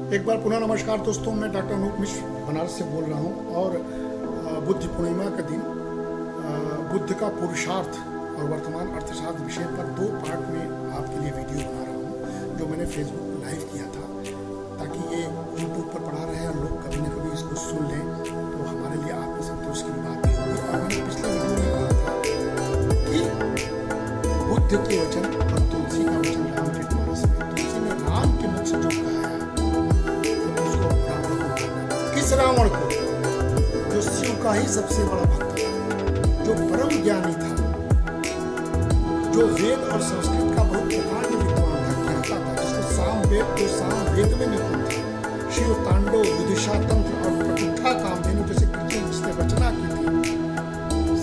एक बार पुनः नमस्कार दोस्तों, मैं डॉक्टर अनूप मिश्र बनारस से बोल रहा हूँ और बुद्ध पूर्णिमा का दिन बुद्ध का पुरुषार्थ और वर्तमान अर्थशास्त्र विषय पर 2 पार्ट में आपके लिए वीडियो बना रहा हूँ, जो मैंने फेसबुक पर लाइव किया था ताकि ये यूट्यूब पर पढ़ा रहे और लोग कभी न कभी इसको सुन लें तो हमारे लिए आत्मसंतोष की बात भी होगी। और मैंने पिछले वीडियो में कहा था कि बुद्ध के वचन और तुलसी का वचन रामचरितमानस में तुलसी ने राम के मुख से जो कहा किस रावण को, जो शिव का ही सबसे बड़ा भक्त था, जो परम ज्ञानी था, जो वेद और संस्कृत का बहुत प्रकांड विद्वान था, ज्ञाता था, जिसको साम वेद में निपुण था, शिव तांडव, विदिशा तंत्र और प्रतिष्ठा कामधेनु जैसे कृतियों जिसने रचना की थी,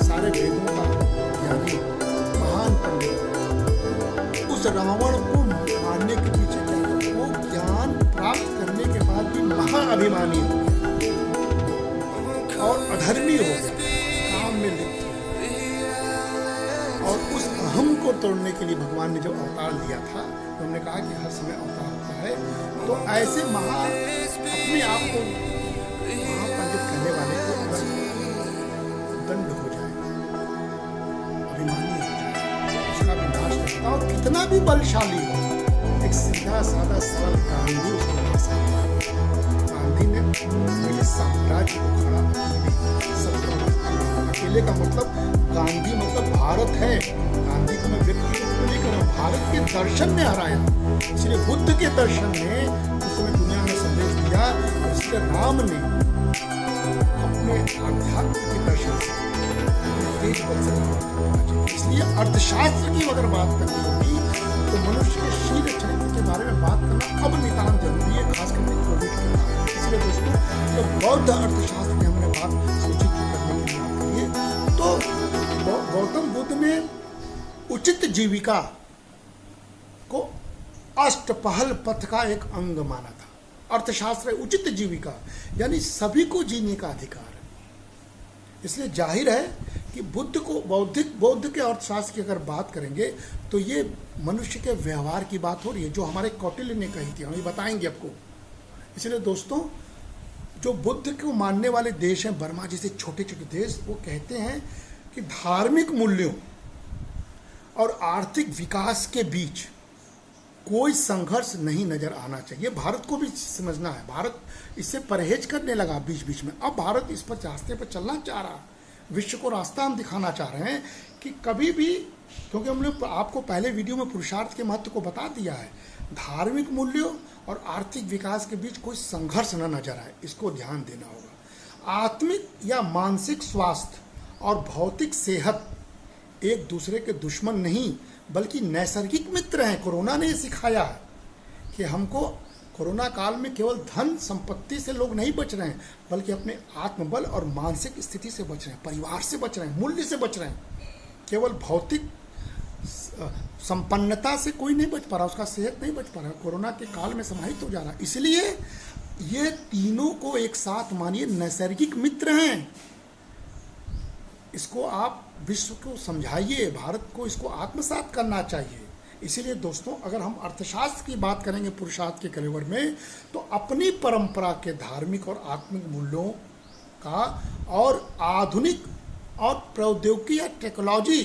सारे वेदों का ज्ञानी महान पंडित, उस रावण को मारने के पीछे क्या था? वो ज्ञान प्राप्त करने के बाद भी महाअभिमानी हो गया और अधर्मी हो गया, काम में लिप्त हो। और उस अहम को तोड़ने के लिए भगवान ने जो अवतार लिया था, तो हमने कहा कि हर समय अवतार होता है, तो ऐसे अपने आप को महापंडित कहने वाले को अगर दंड हो जाए, अभिमानी हो जाए, उसका विनाश करता और कितना भी बलशाली हो, एक सीधा साधा सरल गांधी उसको ला सकता है। गांधी ने पूरे साम्राज्य को खड़ा अकेले का मतलब, गांधी मतलब भारत है। गांधी को मैं व्यक्ति के रूप में नहीं कर रहा हूँ, भारत के दर्शन ने हराया। इसलिए बुद्ध के दर्शन ने उस समय दुनिया में संदेश दिया, इसलिए राम ने अपने आध्यात्म के दर्शन से तेज बल से। इसलिए अर्थशास्त्र की अगर बात करनी होगी तो मनुष्य के शील चरित्र के बारे में बात करना अब नितांत जरूरी है, खास करके कोविड के कारण। इसलिए दोस्तों, तो बौद्ध अर्थशास्त्र की हमने बात सूचित करने की बात करी है, तो गौतम बुद्ध ने उचित जीविका को अष्टपहल पथ का एक अंग माना था। अर्थशास्त्र उचित जीविका यानी सभी को जीने का अधिकार है। इसलिए जाहिर है कि बुद्ध को बौद्ध के अर्थशास्त्र की अगर बात करेंगे तो ये मनुष्य के व्यवहार की बात हो रही है, जो हमारे कौटिल्य ने कही थी, हम ये बताएंगे आपको। इसलिए दोस्तों, जो बुद्ध को मानने वाले देश हैं, बर्मा जैसे छोटे छोटे देश, वो कहते हैं कि धार्मिक मूल्यों और आर्थिक विकास के बीच कोई संघर्ष नहीं नजर आना चाहिए। भारत को भी समझना है, भारत इससे परहेज करने लगा बीच बीच में। अब भारत इस पर रास्ते पर चलना चाह रहा है, विश्व को रास्ता हम दिखाना चाह रहे हैं कि कभी भी, क्योंकि हमने आपको पहले वीडियो में पुरुषार्थ के महत्व को बता दिया है, धार्मिक मूल्यों और आर्थिक विकास के बीच कोई संघर्ष न नजर आए, इसको ध्यान देना होगा। आत्मिक या मानसिक स्वास्थ्य और भौतिक सेहत एक दूसरे के दुश्मन नहीं बल्कि नैसर्गिक मित्र हैं। कोरोना ने सिखाया है कि हमको कोरोना काल में केवल धन संपत्ति से लोग नहीं बच रहे हैं, बल्कि अपने आत्मबल और मानसिक स्थिति से बच रहे हैं, परिवार से बच रहे हैं, मूल्य से बच रहे हैं। केवल भौतिक संपन्नता से कोई नहीं बच पा रहा, उसका सेहत नहीं बच पा रहा, कोरोना के काल में समाहित हो जा रहा। इसलिए ये तीनों को एक साथ मानिए, नैसर्गिक मित्र हैं। इसको आप विश्व को समझाइए, भारत को इसको आत्मसात करना चाहिए। इसीलिए दोस्तों, अगर हम अर्थशास्त्र की बात करेंगे पुरुषार्थ के कलेवर में, तो अपनी परंपरा के धार्मिक और आत्मिक मूल्यों का और आधुनिक और प्रौद्योगिकी या टेक्नोलॉजी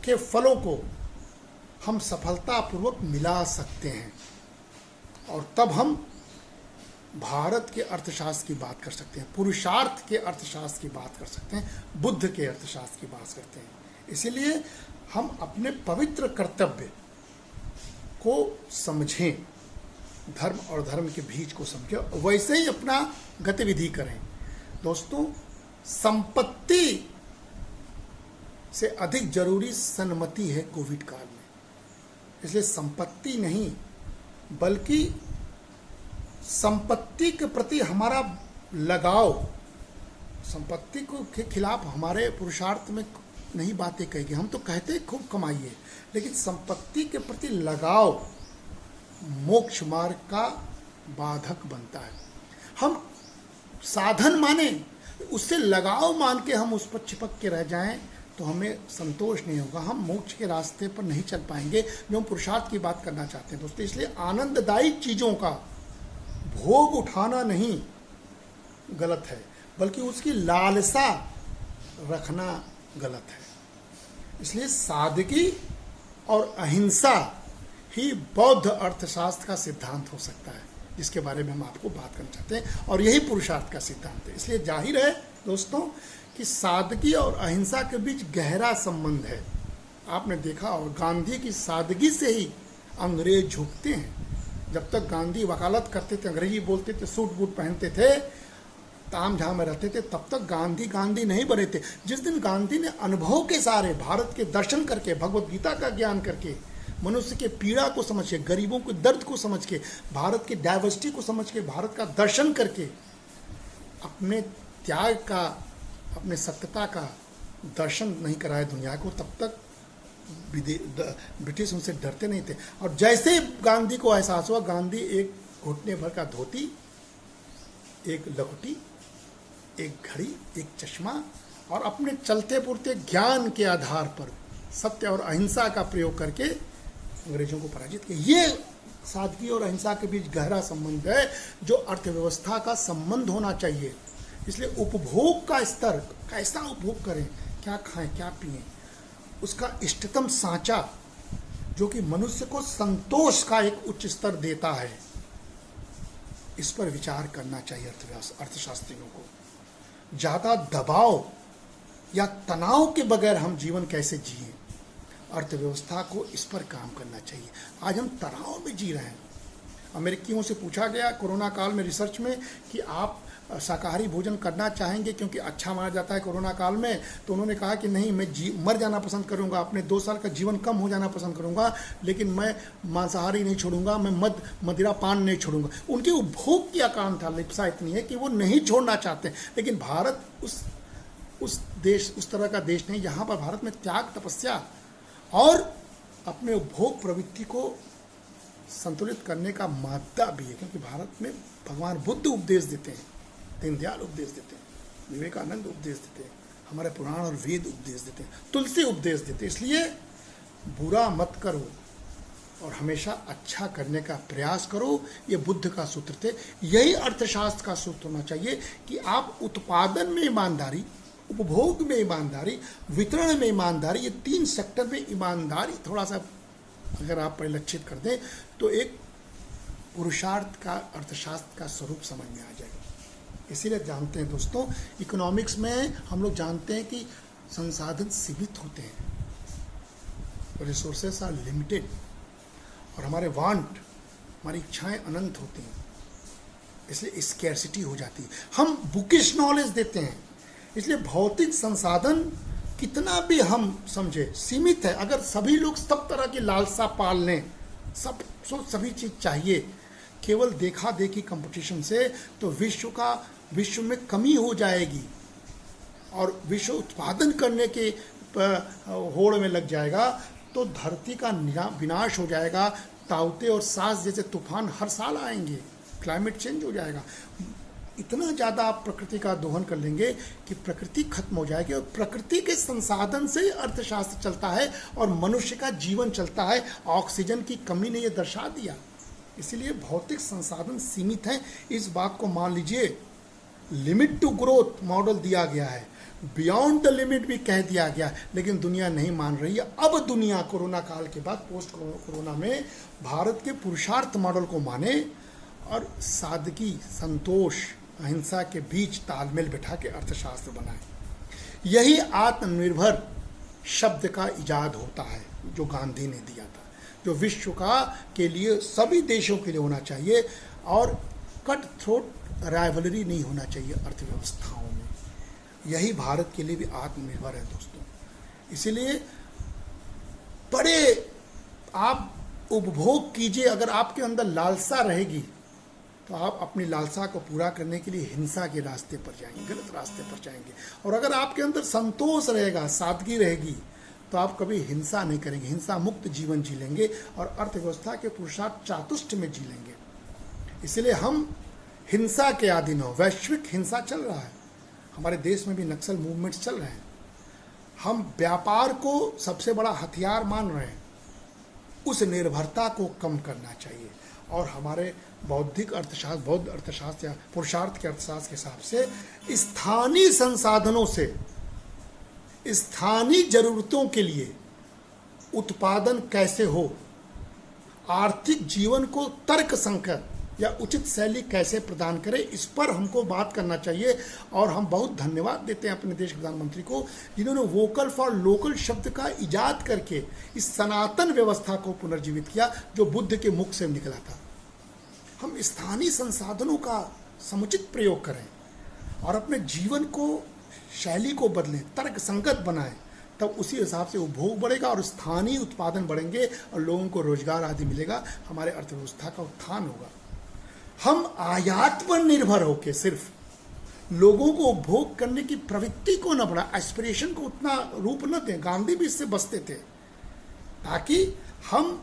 के फलों को हम सफलतापूर्वक मिला सकते हैं, और तब हम भारत के अर्थशास्त्र की बात कर सकते हैं, पुरुषार्थ के अर्थशास्त्र की बात कर सकते हैं, बुद्ध के अर्थशास्त्र की बात करते हैं। इसीलिए हम अपने पवित्र कर्तव्य को समझें, धर्म और धर्म के बीच को समझें, वैसे ही अपना गतिविधि करें। दोस्तों, संपत्ति से अधिक जरूरी सन्मति है कोविड काल में। इसलिए संपत्ति नहीं बल्कि संपत्ति के प्रति हमारा लगाव, संपत्ति के खिलाफ हमारे पुरुषार्थ में नहीं बातें कहेगी। हम तो कहते हैं खूब कमाइए, लेकिन संपत्ति के प्रति लगाव मोक्ष मार्ग का बाधक बनता है। हम साधन माने, उससे लगाव मान के हम उस पर चिपक के रह जाएं तो हमें संतोष नहीं होगा, हम मोक्ष के रास्ते पर नहीं चल पाएंगे जो हम पुरुषार्थ की बात करना चाहते हैं दोस्तों। इसलिए आनंददायी चीज़ों का भोग उठाना नहीं गलत है, बल्कि उसकी लालसा रखना गलत है। इसलिए सादगी और अहिंसा ही बौद्ध अर्थशास्त्र का सिद्धांत हो सकता है, जिसके बारे में हम आपको बात करना चाहते हैं, और यही पुरुषार्थ का सिद्धांत है। इसलिए जाहिर है दोस्तों कि सादगी और अहिंसा के बीच गहरा संबंध है। आपने देखा, और गांधी की सादगी से ही अंग्रेज झुकते हैं। जब तक गांधी वकालत करते थे, अंग्रेजी बोलते थे, सूट बूट पहनते थे, ताम झाम में रहते थे, तब तक गांधी गांधी नहीं बने थे। जिस दिन गांधी ने अनुभव के सारे भारत के दर्शन करके, भगवत गीता का ज्ञान करके, मनुष्य के पीड़ा को समझ के, गरीबों के दर्द को समझ के, भारत की डाइवर्सिटी को समझ के, भारत का दर्शन करके अपने त्याग का, अपने सत्यता का दर्शन नहीं कराया दुनिया को, तब तक ब्रिटिश उनसे डरते नहीं थे। और जैसे गांधी को एहसास हुआ, गांधी एक घुटने भर का धोती, एक लकुटी, एक घड़ी, एक चश्मा, और अपने चलते पुरते ज्ञान के आधार पर सत्य और अहिंसा का प्रयोग करके अंग्रेजों को पराजित किया। ये सादगी और अहिंसा के बीच गहरा संबंध है, जो अर्थव्यवस्था का संबंध होना चाहिए। इसलिए उपभोग का स्तर, कैसा उपभोग करें, क्या खाएं, क्या पिएं, उसका इष्टतम सांचा जो कि मनुष्य को संतोष का एक उच्च स्तर देता है, इस पर विचार करना चाहिए अर्थशास्त्रियों को। ज़्यादा दबाव या तनाव के बगैर हम जीवन कैसे जिए, अर्थव्यवस्था को इस पर काम करना चाहिए। आज हम तनाव में जी रहे हैं। अमेरिकियों से पूछा गया कोरोना काल में रिसर्च में कि आप शाकाहारी भोजन करना चाहेंगे क्योंकि अच्छा माना जाता है कोरोना काल में, तो उन्होंने कहा कि नहीं, मैं मर जाना पसंद करूंगा, अपने 2 साल का जीवन कम हो जाना पसंद करूंगा, लेकिन मैं मांसाहारी नहीं छोड़ूंगा, मैं मदिरा पान नहीं छोड़ूंगा। उनके उपभोग की आकांक्षा, लिप्सा इतनी है कि वो नहीं छोड़ना चाहते। लेकिन भारत उस तरह का देश नहीं, यहाँ पर भारत में त्याग, तपस्या और अपने उपभोग प्रवृत्ति को संतुलित करने का मादा भी है। क्योंकि भारत में भगवान बुद्ध उपदेश देते हैं, दीनदयाल उपदेश देते हैं, विवेकानंद उपदेश देते हैं, हमारे पुराण और वेद उपदेश देते हैं, तुलसी उपदेश देते हैं। इसलिए बुरा मत करो और हमेशा अच्छा करने का प्रयास करो, ये बुद्ध का सूत्र थे। यही अर्थशास्त्र का सूत्र होना चाहिए कि आप उत्पादन में ईमानदारी, उपभोग में ईमानदारी, वितरण में ईमानदारी, ये 3 सेक्टर में ईमानदारी थोड़ा सा अगर आप परिलक्षित कर दें तो एक पुरुषार्थ का, अर्थशास्त्र का स्वरूप समझ में आ जाएगा। इसीलिए जानते हैं दोस्तों, इकोनॉमिक्स में हम लोग जानते हैं कि संसाधन सीमित होते हैं, रिसोर्सेस आर लिमिटेड, और हमारे वांट, हमारी इच्छाएं अनंत होती हैं। इसलिए स्कैर्सिटी हो जाती है। हम बुकिश नॉलेज देते हैं, इसलिए भौतिक संसाधन कितना भी हम समझे सीमित है। अगर सभी लोग सब तरह की लालसा पाल लें, सभी चीज़ चाहिए केवल देखा देखी कंपटीशन से, तो विश्व में कमी हो जाएगी और विश्व उत्पादन करने के होड़ में लग जाएगा, तो धरती का विनाश हो जाएगा। ताउते और सास जैसे तूफान हर साल आएंगे, क्लाइमेट चेंज हो जाएगा। इतना ज़्यादा आप प्रकृति का दोहन कर लेंगे कि प्रकृति खत्म हो जाएगी, और प्रकृति के संसाधन से ही अर्थशास्त्र चलता है और मनुष्य का जीवन चलता है। ऑक्सीजन की कमी ने ये दर्शा दिया। इसीलिए भौतिक संसाधन सीमित हैं, इस बात को मान लीजिए। लिमिट टू ग्रोथ मॉडल दिया गया है, बियॉन्ड द लिमिट भी कह दिया गया, लेकिन दुनिया नहीं मान रही है। अब दुनिया कोरोना काल के बाद, पोस्ट कोरोना में, भारत के पुरुषार्थ मॉडल को माने और सादगी, संतोष, अहिंसा के बीच तालमेल बैठा के अर्थशास्त्र बनाए। यही आत्मनिर्भर शब्द का इजाद होता है जो गांधी ने दिया था, जो विश्व का के लिए, सभी देशों के लिए होना चाहिए, और कट थ्रोट राइवलरी नहीं होना चाहिए अर्थव्यवस्थाओं में। यही भारत के लिए भी आत्मनिर्भर है दोस्तों। इसीलिए बड़े आप उपभोग कीजिए। अगर आपके अंदर लालसा रहेगी तो आप अपनी लालसा को पूरा करने के लिए हिंसा के रास्ते पर जाएंगे, गलत रास्ते पर जाएंगे। और अगर आपके अंदर संतोष रहेगा, सादगी रहेगी, तो आप कभी हिंसा नहीं करेंगे, हिंसा मुक्त जीवन जी लेंगे और अर्थव्यवस्था के पुरुषार्थ चातुष्ट में जी लेंगे। इसलिए हम हिंसा के आदी न हो। वैश्विक हिंसा चल रहा है, हमारे देश में भी नक्सल मूवमेंट्स चल रहे हैं। हम व्यापार को सबसे बड़ा हथियार मान रहे हैं। उस निर्भरता को कम करना चाहिए और हमारे बौद्धिक अर्थशास्त्र, बौद्ध अर्थशास्त्र या पुरुषार्थ के अर्थशास्त्र के हिसाब से स्थानीय संसाधनों से स्थानीय जरूरतों के लिए उत्पादन कैसे हो, आर्थिक जीवन को तर्कसंगत या उचित शैली कैसे प्रदान करे, इस पर हमको बात करना चाहिए। और हम बहुत धन्यवाद देते हैं अपने देश के प्रधानमंत्री को, जिन्होंने वोकल फॉर लोकल शब्द का इजाद करके इस सनातन व्यवस्था को पुनर्जीवित किया जो बुद्ध के मुख से निकला था। हम स्थानीय संसाधनों का समुचित प्रयोग करें और अपने जीवन को, शैली को बदलें, तर्कसंगत बनाएं, तब उसी हिसाब से उपभोग बढ़ेगा और स्थानीय उत्पादन बढ़ेंगे और लोगों को रोजगार आदि मिलेगा, हमारे अर्थव्यवस्था का उत्थान होगा। हम आयात पर निर्भर होकर सिर्फ लोगों को उपभोग करने की प्रवृत्ति को न बढ़ा, एस्पिरेशन को उतना रूप न दें। गांधी भी इससे बचते थे, ताकि हम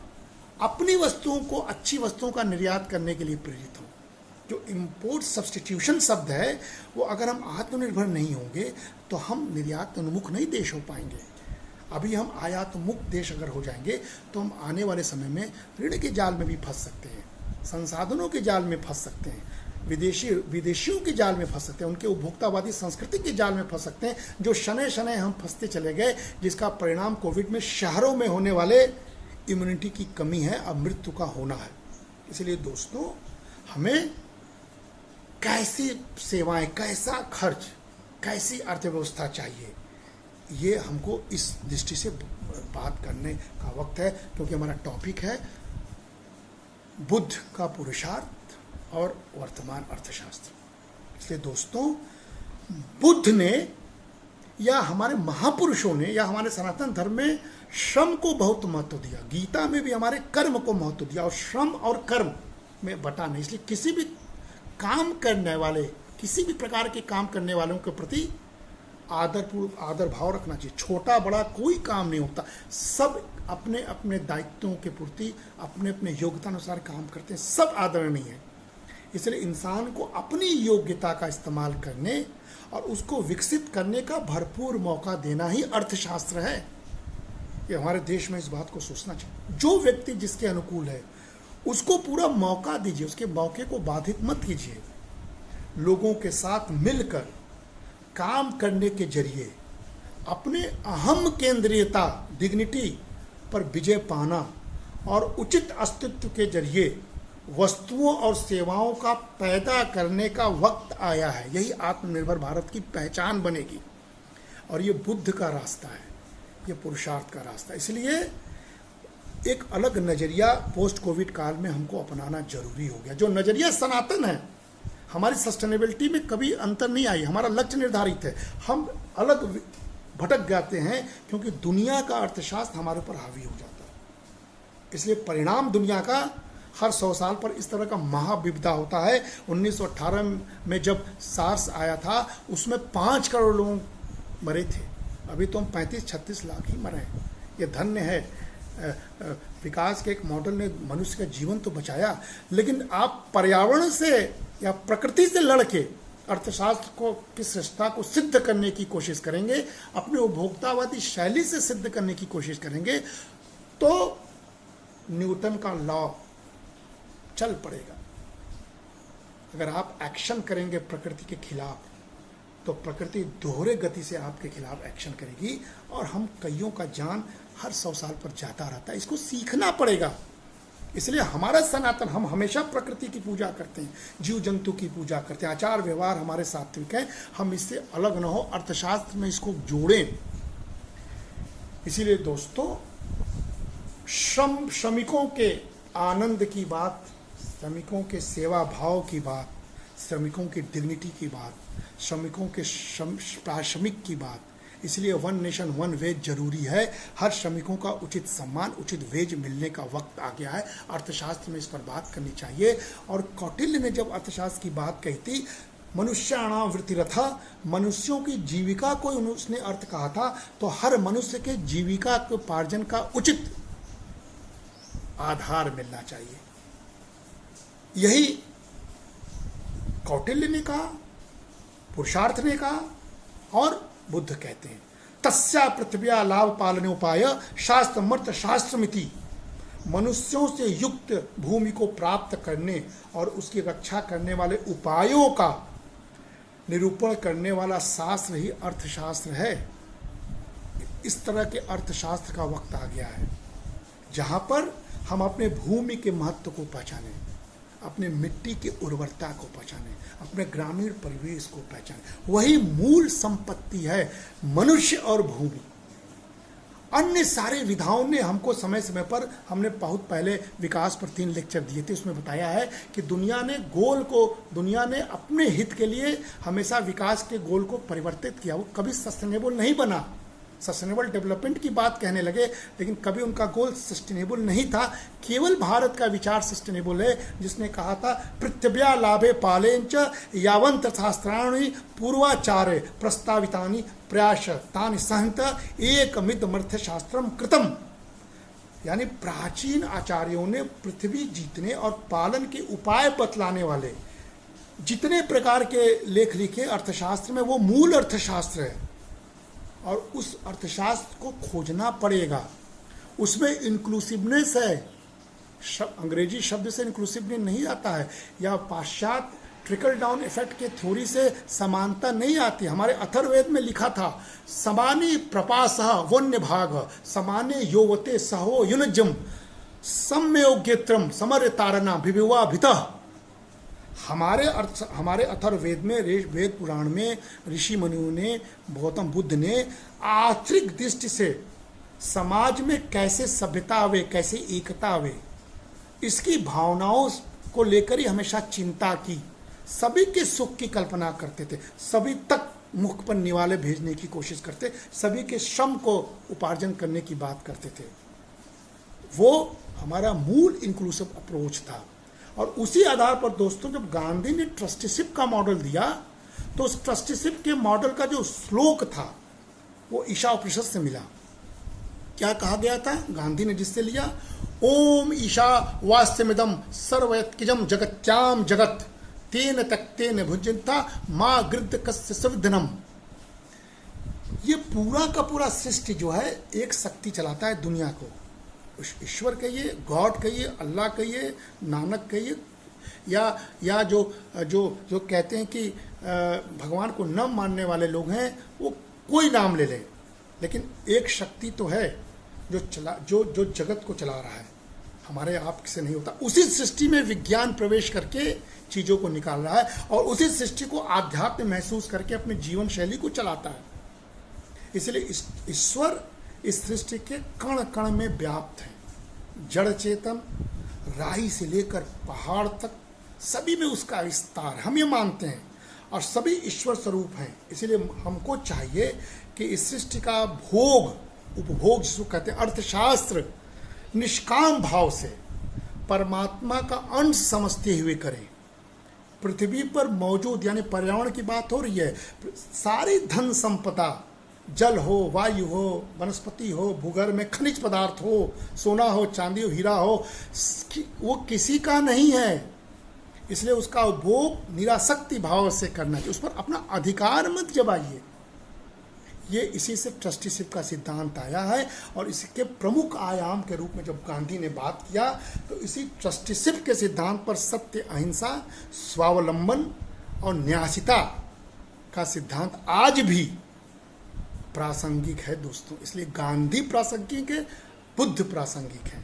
अपनी वस्तुओं को, अच्छी वस्तुओं का निर्यात करने के लिए प्रेरित हों। जो इम्पोर्ट सब्स्टिट्यूशन शब्द है, वो अगर हम आत्मनिर्भर नहीं होंगे तो हम निर्यात उन्मुख नहीं देश हो पाएंगे। अभी हम आयात मुक्त देश अगर हो जाएंगे तो हम आने वाले समय में ऋण के जाल में भी फंस सकते हैं, संसाधनों के जाल में फंस सकते हैं, विदेशियों के जाल में फंस सकते हैं, उनके उपभोक्तावादी संस्कृति के जाल में फंस सकते हैं, जो शनै शनै हम फंसते चले गए, जिसका परिणाम कोविड में शहरों में होने वाले इम्यूनिटी की कमी है, अब मृत्यु का होना है। इसलिए दोस्तों, हमें कैसी सेवाएं, कैसा खर्च, कैसी अर्थव्यवस्था चाहिए, ये हमको इस दृष्टि से बात करने का वक्त है, क्योंकि हमारा टॉपिक है बुद्ध का पुरुषार्थ और वर्तमान अर्थशास्त्र। इसलिए दोस्तों, बुद्ध ने या हमारे महापुरुषों ने या हमारे सनातन धर्म में श्रम को बहुत महत्व दिया। गीता में भी हमारे कर्म को महत्व दिया और श्रम और कर्म में बटा नहीं। इसलिए किसी भी काम करने वाले, किसी भी प्रकार के काम करने वालों के प्रति आदर भाव रखना चाहिए। छोटा बड़ा कोई काम नहीं होता, सब अपने अपने दायित्वों के प्रति अपने अपने योग्यता अनुसार काम करते हैं, सब आदरणीय है। इसलिए इंसान को अपनी योग्यता का इस्तेमाल करने और उसको विकसित करने का भरपूर मौका देना ही अर्थशास्त्र है। ये हमारे देश में इस बात को सोचना चाहिए। जो व्यक्ति जिसके अनुकूल है उसको पूरा मौका दीजिए, उसके मौके को बाधित मत कीजिए। लोगों के साथ मिलकर काम करने के जरिए अपने अहम केंद्रीयता, डिग्निटी पर विजय पाना और उचित अस्तित्व के जरिए वस्तुओं और सेवाओं का पैदा करने का वक्त आया है। यही आत्मनिर्भर भारत की पहचान बनेगी और ये बुद्ध का रास्ता है, ये पुरुषार्थ का रास्ता। इसलिए एक अलग नज़रिया पोस्ट कोविड काल में हमको अपनाना जरूरी हो गया। जो नज़रिया सनातन है, हमारी सस्टेनेबिलिटी में कभी अंतर नहीं आई, हमारा लक्ष्य निर्धारित है, हम अलग भटक जाते हैं क्योंकि दुनिया का अर्थशास्त्र हमारे ऊपर हावी हो जाता है। इसलिए परिणाम दुनिया का हर 100 साल पर इस तरह का महाविपदा होता है। 1918 में जब सार्स आया था, उसमें 5 करोड़ लोग मरे थे, अभी तो हम 35-36 लाख ही मरे हैं। ये धन्य है, विकास के एक मॉडल ने मनुष्य का जीवन तो बचाया, लेकिन आप पर्यावरण से या प्रकृति से लड़के अर्थशास्त्र को की श्रेष्ठता को सिद्ध करने की कोशिश करेंगे, अपने उपभोक्तावादी शैली से सिद्ध करने की कोशिश करेंगे, तो न्यूटन का लॉ चल पड़ेगा। अगर आप एक्शन करेंगे प्रकृति के खिलाफ, तो प्रकृति दोहरे गति से आपके खिलाफ एक्शन करेगी और हम कईयों का जान हर 100 साल पर जाता रहता है। इसको सीखना पड़ेगा। इसलिए हमारा सनातन, हम हमेशा प्रकृति की पूजा करते हैं, जीव जंतु की पूजा करते हैं, आचार व्यवहार हमारे सात्विक है, हम इससे अलग न हो, अर्थशास्त्र में इसको जोड़ें। इसीलिए दोस्तों, श्रमिकों के आनंद की बात, श्रमिकों के सेवा भाव की बात, श्रमिकों की डिग्निटी की बात, श्रमिकों के प्राथमिक की बात, इसलिए 1 नेशन 1 वेज जरूरी है। हर श्रमिकों का उचित सम्मान, उचित वेज मिलने का वक्त आ गया है। अर्थशास्त्र में इस पर बात करनी चाहिए। और कौटिल्य ने जब अर्थशास्त्र की बात कही थी, मनुष्याणाम वृत्तिरथा, मनुष्यों की जीविका को उसने अर्थ कहा था, तो हर मनुष्य के जीविका के उपार्जन का उचित आधार मिलना चाहिए। यही कौटिल्य ने कहा, पुरुषार्थ ने कहा और बुद्ध कहते हैं। तस्या पृथ्व्या लाभ पालने उपाय शास्त्र मर्त शास्त्रमिति मनुष्यों से युक्त भूमि को प्राप्त करने और उसकी रक्षा करने वाले उपायों का निरूपण करने वाला शास्त्र ही अर्थशास्त्र है। इस तरह के अर्थशास्त्र का वक्त आ गया है जहाँ पर हम अपने भूमि के महत्व को पहचानें, अपने मिट्टी की उर्वरता को पहचानें, अपने ग्रामीण परिवेश को पहचानें। वही मूल संपत्ति है मनुष्य और भूमि। अन्य सारे विधाओं ने हमको समय समय पर, हमने बहुत पहले विकास पर 3 लेक्चर दिए थे, उसमें बताया है कि दुनिया ने अपने हित के लिए हमेशा विकास के गोल को परिवर्तित किया। वो कभी सस्टेनेबल नहीं बना। सस्टेनेबल डेवलपमेंट की बात कहने लगे, लेकिन कभी उनका गोल सस्टेनेबल नहीं था। केवल भारत का विचार सस्टेनेबल है, जिसने कहा था पृथ्व्या लाभे पालेंच यावंत शास्त्राणि पूर्वाचार्य प्रस्तावितानि प्रयास तानि सहंत एकमिदमर्थ शास्त्रम कृतम। यानी प्राचीन आचार्यों ने पृथ्वी जीतने और पालन के उपाय बतलाने वाले जितने प्रकार के लेख लिखे अर्थशास्त्र में, वो मूल अर्थशास्त्र है और उस अर्थशास्त्र को खोजना पड़ेगा। उसमें इंक्लूसिवनेस है। अंग्रेजी शब्द से इंक्लूसिवनेस नहीं आता है, या पाश्चात्य ट्रिकल डाउन इफेक्ट के थ्योरी से समानता नहीं आती। हमारे अथर्ववेद में लिखा था समानी प्रपासः वन्य भाग समाने योवते सहो युनजम सम्योग्यत्रम समर्य तारणा विविवा भितः। हमारे अथर्ववेद में, वेद पुराण में ऋषि मुनियों ने, गौतम बुद्ध ने आर्थिक दृष्टि से समाज में कैसे सभ्यता आवे, कैसे एकता आवे, इसकी भावनाओं को लेकर ही हमेशा चिंता की। सभी के सुख की कल्पना करते थे, सभी तक मुख पर निवाले भेजने की कोशिश करते, सभी के श्रम को उपार्जन करने की बात करते थे। वो हमारा मूल इंक्लूसिव अप्रोच था। और उसी आधार पर दोस्तों, जब गांधी ने ट्रस्टीशिप का मॉडल दिया, तो उस ट्रस्टीशिप के मॉडल का जो श्लोक था वो ईशा उपनिषद से मिला। क्या कहा गया था गांधी ने जिससे लिया? ओम ईशा वास्यमिदम सर्वयत्किजम जगत्याम जगत तेन तक्तेन भुज्यन्ता माँ गृद्ध कस्य सविधनम। ये पूरा का पूरा सृष्टि जो है एक शक्ति चलाता है दुनिया को। ईश्वर कहिए, गॉड कहिए, अल्लाह कहिए, नानक कहिए, या जो कहते हैं कि भगवान को न मानने वाले लोग हैं, वो कोई नाम ले लें, लेकिन एक शक्ति तो है जो जगत को चला रहा है। हमारे आप से नहीं होता। उसी सृष्टि में विज्ञान प्रवेश करके चीज़ों को निकाल रहा है और उसी सृष्टि को आध्यात्म महसूस करके अपने जीवन शैली को चलाता है। इसलिए ईश्वर इस सृष्टि के कण कण में व्याप्त है। जड़ चेतन, राई से लेकर पहाड़ तक, सभी में उसका विस्तार, हम ये मानते हैं, और सभी ईश्वर स्वरूप हैं। इसलिए हमको चाहिए कि इस सृष्टि का उपभोग जिसको कहते हैं अर्थशास्त्र, निष्काम भाव से परमात्मा का अंश समझते हुए करें। पृथ्वी पर मौजूद, यानी पर्यावरण की बात हो रही है, सारी धन संपदा, जल हो, वायु हो, वनस्पति हो, भूगर्भ में खनिज पदार्थ हो, सोना हो, चांदी हो, हीरा हो, वो किसी का नहीं है। इसलिए उसका उपभोग निरासक्ति भाव से करना चाहिए। उस पर अपना अधिकार मत जमाइए। ये इसी से ट्रस्टीशिप का सिद्धांत आया है। और इसके प्रमुख आयाम के रूप में जब गांधी ने बात किया, तो इसी ट्रस्टीशिप के सिद्धांत पर सत्य, अहिंसा, स्वावलंबन और न्यासिता का सिद्धांत आज भी प्रासंगिक है दोस्तों। इसलिए गांधी प्रासंगिक है, बुद्ध प्रासंगिक है।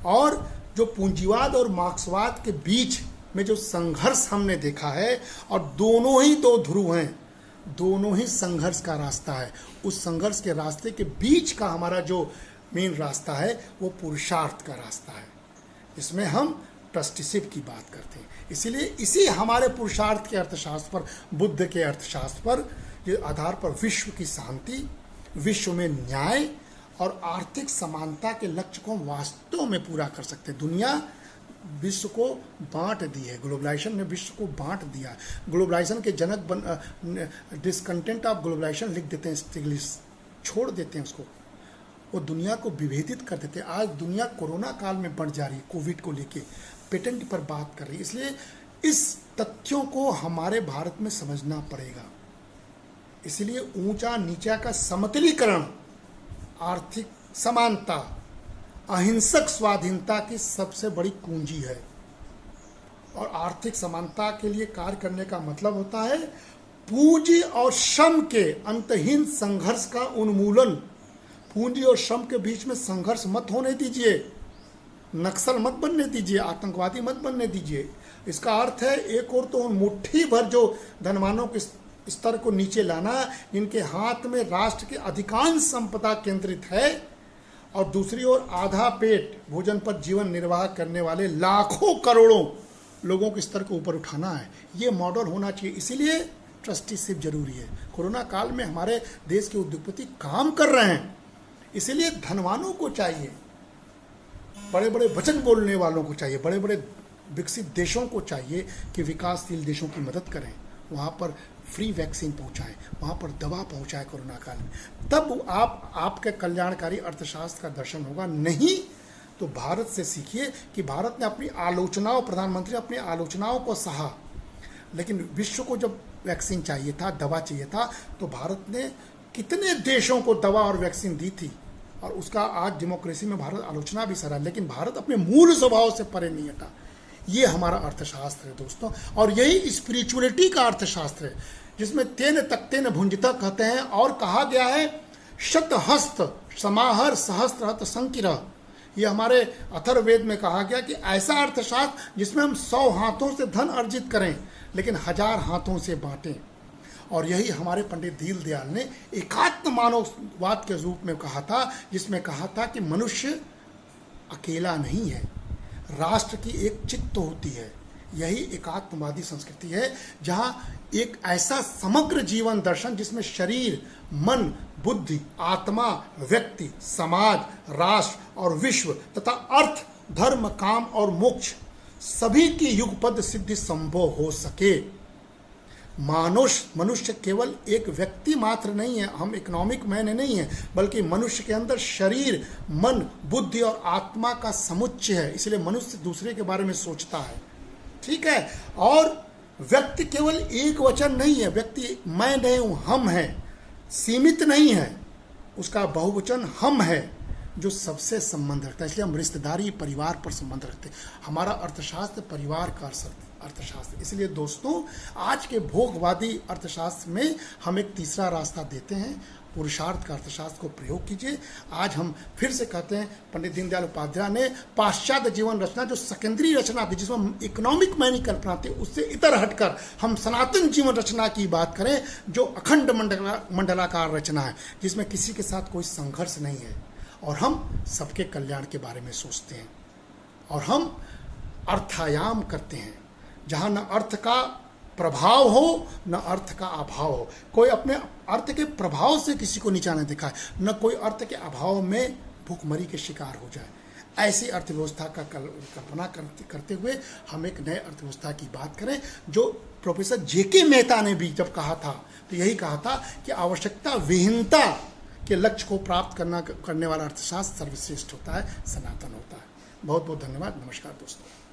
और जो पूंजीवाद और मार्क्सवाद के बीच में जो संघर्ष हमने देखा है, और दोनों ही दो ध्रुव हैं, दोनों ही संघर्ष का रास्ता है। उस संघर्ष के रास्ते के बीच का हमारा जो मेन रास्ता है वो पुरुषार्थ का रास्ता है। इसमें हम ट्रस्टीशिप की बात करते हैं। इसीलिए इसी हमारे पुरुषार्थ के अर्थशास्त्र पर, बुद्ध के अर्थशास्त्र पर, ये आधार पर विश्व की शांति, विश्व में न्याय और आर्थिक समानता के लक्ष्य को वास्तव में पूरा कर सकते हैं। दुनिया विश्व को बांट दी है, ग्लोबलाइजेशन ने विश्व को बांट दिया। ग्लोबलाइजेशन के जनक डिसकंटेंट ऑफ ग्लोबलाइजेशन लिख देते हैं, स्टिग्लिट्ज़ छोड़ देते हैं उसको। वो दुनिया को विभेदित कर देते हैं। आज दुनिया कोरोना काल में बढ़ जा रही है, कोविड को लेके पेटेंट पर बात कर रही है। इसलिए इस तथ्यों को हमारे भारत में समझना पड़ेगा। इसलिए ऊंचा नीचा का समतलीकरण, आर्थिक समानता अहिंसक स्वाधीनता की सबसे बड़ी कुंजी है। और आर्थिक समानता के लिए कार्य करने का मतलब होता है पूंजी और श्रम के अंतहीन संघर्ष का उन्मूलन। पूंजी और श्रम के बीच में संघर्ष मत होने दीजिए, नक्सल मत बनने दीजिए, आतंकवादी मत बनने दीजिए। इसका अर्थ है एक और तो मुट्ठी भर जो धनवानों के स्तर को नीचे लाना, जिनके हाथ में राष्ट्र की अधिकांश संपदा केंद्रित है, और दूसरी ओर आधा पेट भोजन पर जीवन निर्वाह करने वाले लाखों करोड़ों लोगों के स्तर को ऊपर उठाना है। ये मॉडल होना चाहिए। इसीलिए ट्रस्टीशिप जरूरी है। कोरोना काल में हमारे देश के उद्योगपति काम कर रहे हैं, इसीलिए धनवानों को चाहिए, बड़े बड़े वचन बोलने वालों को चाहिए, बड़े बड़े विकसित देशों को चाहिए कि विकासशील देशों की मदद करें, वहाँ पर फ्री वैक्सीन पहुँचाएं, वहाँ पर दवा पहुँचाएं कोरोना काल में। तब आपके कल्याणकारी अर्थशास्त्र का दर्शन होगा। नहीं तो भारत से सीखिए कि भारत ने अपनी आलोचनाओं, प्रधानमंत्री अपनी आलोचनाओं को सहा, लेकिन विश्व को जब वैक्सीन चाहिए था, दवा चाहिए था, तो भारत ने कितने देशों को दवा और वैक्सीन दी थी। और उसका आज डेमोक्रेसी में भारत आलोचना भी सरा, लेकिन भारत अपने मूल स्वभाव से परे नहीं हटा। ये हमारा अर्थशास्त्र है दोस्तों, और यही स्पिरिचुअलिटी का अर्थशास्त्र है, जिसमें तेन तकते न भुंजता कहते हैं। और कहा गया है शतहस्त समाहर सहस्त्रहत संकिरह। ये हमारे अथर्ववेद में कहा गया कि ऐसा अर्थशास्त्र जिसमें हम 100 हाथों से धन अर्जित करें, लेकिन 1000 हाथों से बांटें। और यही हमारे पंडित दीनदयाल ने एकात्म मानववाद के रूप में कहा था, जिसमें कहा था कि मनुष्य अकेला नहीं है, राष्ट्र की एक चित्त होती है। यही एकात्मवादी संस्कृति है, जहाँ एक ऐसा समग्र जीवन दर्शन जिसमें शरीर, मन, बुद्धि, आत्मा, व्यक्ति, समाज, राष्ट्र और विश्व तथा अर्थ, धर्म, काम और मोक्ष सभी की युगपद सिद्धि संभव हो सके। मनुष्य केवल एक व्यक्ति मात्र नहीं है, हम इकोनॉमिक मैन नहीं है, बल्कि मनुष्य के अंदर शरीर, मन, बुद्धि और आत्मा का समुच्चय है। इसलिए मनुष्य दूसरे के बारे में सोचता है, ठीक है। और व्यक्ति केवल एक वचन नहीं है, व्यक्ति मैं नहीं हूं, हम हैं, सीमित नहीं है, उसका बहुवचन हम है, जो सबसे संबंध रखता है। इसलिए हम रिश्तेदारी, परिवार पर संबंध रखते हैं। हमारा अर्थशास्त्र परिवार का अर्थशास्त्र। इसलिए दोस्तों, आज के भोगवादी अर्थशास्त्र में हम एक तीसरा रास्ता देते हैं, पुरुषार्थ का अर्थशास्त्र को प्रयोग कीजिए। आज हम फिर से कहते हैं, पंडित दीनदयाल उपाध्याय ने पाश्चात्य जीवन रचना, जो सेकेंडरी रचना थी, जिसमें हम इकोनॉमिक मैन की कल्पना थी, उससे इतर हटकर हम सनातन जीवन रचना की बात करें, जो अखंड मंडलाकार रचना है, जिसमें किसी के साथ कोई संघर्ष नहीं है, और हम सबके कल्याण के बारे में सोचते हैं, और हम अर्थायाम करते हैं, जहाँ न अर्थ का प्रभाव हो न अर्थ का अभाव हो। कोई अपने अर्थ के प्रभाव से किसी को नीचा न दिखाए, न कोई अर्थ के अभाव में भूखमरी के शिकार हो जाए। ऐसी अर्थव्यवस्था का कल्पना करते हुए हम एक नए अर्थव्यवस्था की बात करें, जो प्रोफेसर जेके मेहता ने भी जब कहा था, तो यही कहा था कि आवश्यकता विहीनता के लक्ष्य को प्राप्त करने वाला अर्थशास्त्र सर्वश्रेष्ठ होता है, सनातन होता है। बहुत बहुत धन्यवाद। नमस्कार दोस्तों।